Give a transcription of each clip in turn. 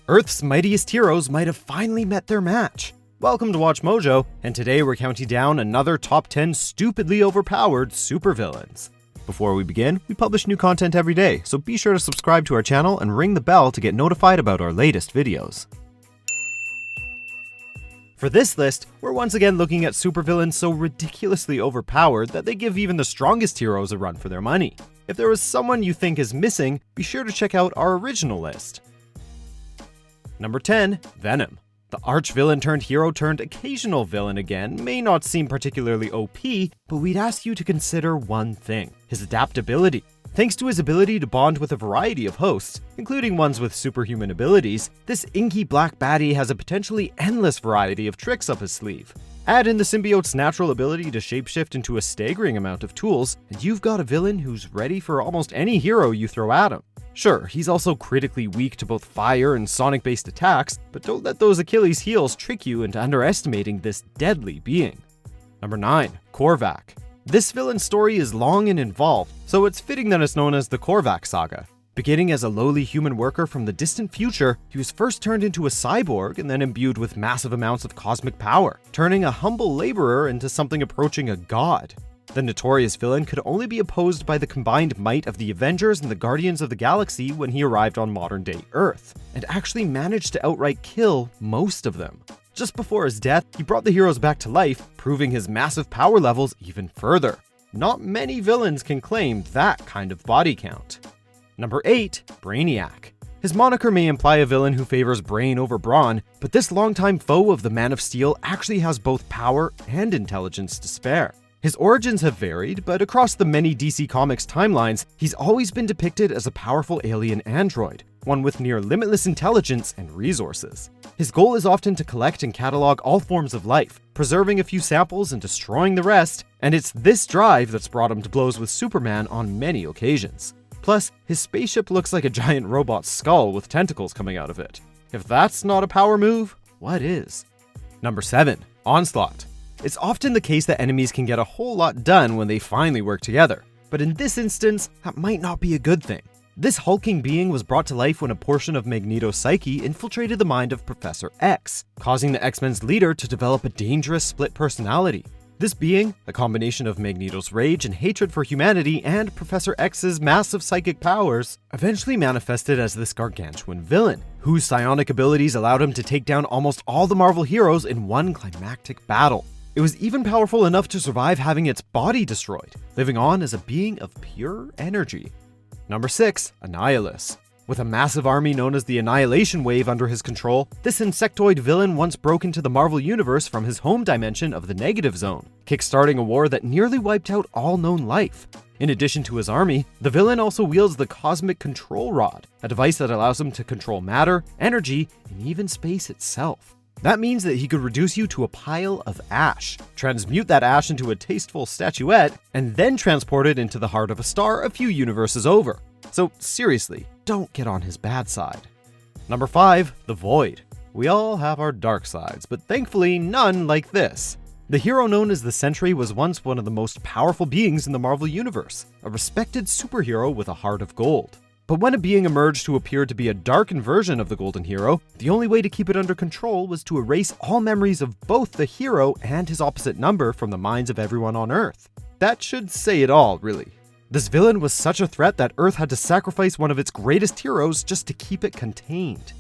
Earth's mightiest heroes might have finally met their match. Welcome to Watch Mojo, and today we're counting down another top 10 stupidly overpowered supervillains. Before we begin, we publish new content every day, so be sure to subscribe to our channel and ring the bell to get notified about our latest videos. For this list, we're once again looking at supervillains so ridiculously overpowered that they give even the strongest heroes a run for their money. If there is someone you think is missing, be sure to check out our original list. Number 10, Venom. The arch-villain turned hero turned occasional villain again may not seem particularly OP, but we'd ask you to consider one thing: his adaptability. Thanks to his ability to bond with a variety of hosts, including ones with superhuman abilities, this inky black baddie has a potentially endless variety of tricks up his sleeve. Add in the symbiote's natural ability to shapeshift into a staggering amount of tools, and you've got a villain who's ready for almost any hero you throw at him. Sure, he's also critically weak to both fire and sonic-based attacks, but don't let those Achilles heels trick you into underestimating this deadly being. Number 9, Korvac. This villain's story is long and involved, so it's fitting that it's known as the Korvac saga. Beginning as a lowly human worker from the distant future, he was first turned into a cyborg and then imbued with massive amounts of cosmic power, turning a humble laborer into something approaching a god. The notorious villain could only be opposed by the combined might of the Avengers and the Guardians of the Galaxy when he arrived on modern-day Earth, and actually managed to outright kill most of them. Just before his death, he brought the heroes back to life, proving his massive power levels even further. Not many villains can claim that kind of body count. Number 8, Brainiac. His moniker may imply a villain who favors brain over brawn, but this longtime foe of the Man of Steel actually has both power and intelligence to spare. His origins have varied, but across the many DC Comics timelines, he's always been depicted as a powerful alien android, one with near limitless intelligence and resources. His goal is often to collect and catalog all forms of life, preserving a few samples and destroying the rest, and it's this drive that's brought him to blows with Superman on many occasions. Plus, his spaceship looks like a giant robot skull with tentacles coming out of it. If that's not a power move, what is? Number 7, Onslaught. It's often the case that enemies can get a whole lot done when they finally work together, but in this instance, that might not be a good thing. This hulking being was brought to life when a portion of Magneto's psyche infiltrated the mind of Professor X, causing the X-Men's leader to develop a dangerous split personality. This being, a combination of Magneto's rage and hatred for humanity and Professor X's massive psychic powers, eventually manifested as this gargantuan villain, whose psionic abilities allowed him to take down almost all the Marvel heroes in one climactic battle. It was even powerful enough to survive having its body destroyed, living on as a being of pure energy. Number 6, Annihilus. With a massive army known as the Annihilation Wave under his control, this insectoid villain once broke into the Marvel Universe from his home dimension of the Negative Zone, kickstarting a war that nearly wiped out all known life. In addition to his army, the villain also wields the Cosmic Control Rod, a device that allows him to control matter, energy, and even space itself. That means that he could reduce you to a pile of ash, transmute that ash into a tasteful statuette, and then transport it into the heart of a star a few universes over. So seriously, don't get on his bad side. Number 5, the Void. We all have our dark sides, but thankfully none like this. The hero known as the Sentry was once one of the most powerful beings in the Marvel Universe, a respected superhero with a heart of gold. But when a being emerged who appeared to be a darkened version of the Golden Hero, the only way to keep it under control was to erase all memories of both the hero and his opposite number from the minds of everyone on Earth. That should say it all, really. This villain was such a threat that Earth had to sacrifice one of its greatest heroes just to keep it contained.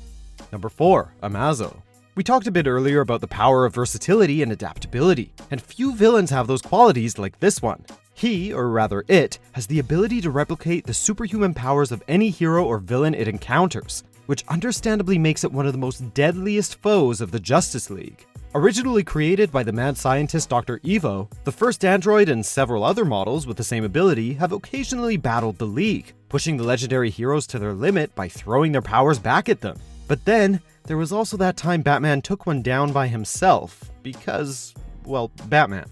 Number 4, Amazo. We talked a bit earlier about the power of versatility and adaptability, and few villains have those qualities like this one. He, or rather it, has the ability to replicate the superhuman powers of any hero or villain it encounters, which understandably makes it one of the most deadliest foes of the Justice League. Originally created by the mad scientist Dr. Evo, the first android and several other models with the same ability have occasionally battled the League, pushing the legendary heroes to their limit by throwing their powers back at them. But then, there was also that time Batman took one down by himself, because, well, Batman.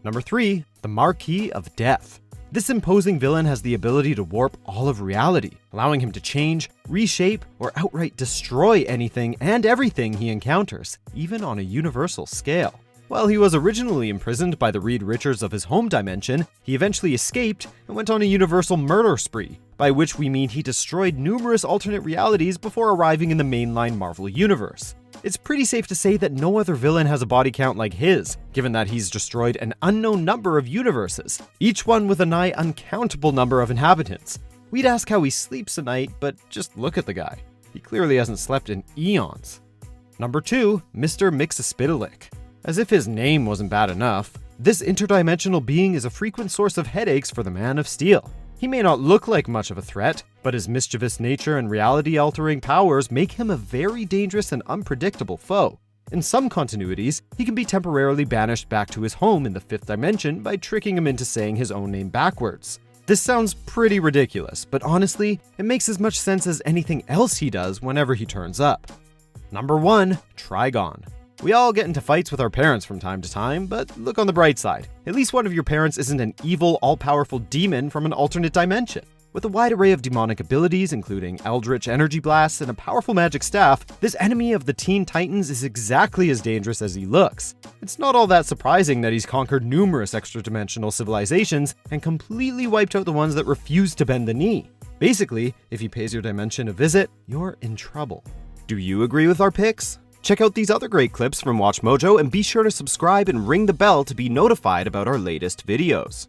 Number 3, the Marquis of Death. This imposing villain has the ability to warp all of reality, allowing him to change, reshape, or outright destroy anything and everything he encounters, even on a universal scale. While he was originally imprisoned by the Reed Richards of his home dimension, he eventually escaped and went on a universal murder spree, by which we mean he destroyed numerous alternate realities before arriving in the mainline Marvel universe. It's pretty safe to say that no other villain has a body count like his, given that he's destroyed an unknown number of universes, each one with a nigh uncountable number of inhabitants. We'd ask how he sleeps at night, but just look at the guy. He clearly hasn't slept in eons. Number 2, Mr. Mxyzptlk. As if his name wasn't bad enough, this interdimensional being is a frequent source of headaches for the Man of Steel. He may not look like much of a threat, but his mischievous nature and reality-altering powers make him a very dangerous and unpredictable foe. In some continuities, he can be temporarily banished back to his home in the 5th dimension by tricking him into saying his own name backwards. This sounds pretty ridiculous, but honestly, it makes as much sense as anything else he does whenever he turns up. Number 1, Trigon. We all get into fights with our parents from time to time, but look on the bright side. At least one of your parents isn't an evil, all-powerful demon from an alternate dimension. With a wide array of demonic abilities, including eldritch energy blasts and a powerful magic staff, this enemy of the Teen Titans is exactly as dangerous as he looks. It's not all that surprising that he's conquered numerous extra-dimensional civilizations and completely wiped out the ones that refuse to bend the knee. Basically, if he pays your dimension a visit, you're in trouble. Do you agree with our picks? Check out these other great clips from WatchMojo and be sure to subscribe and ring the bell to be notified about our latest videos.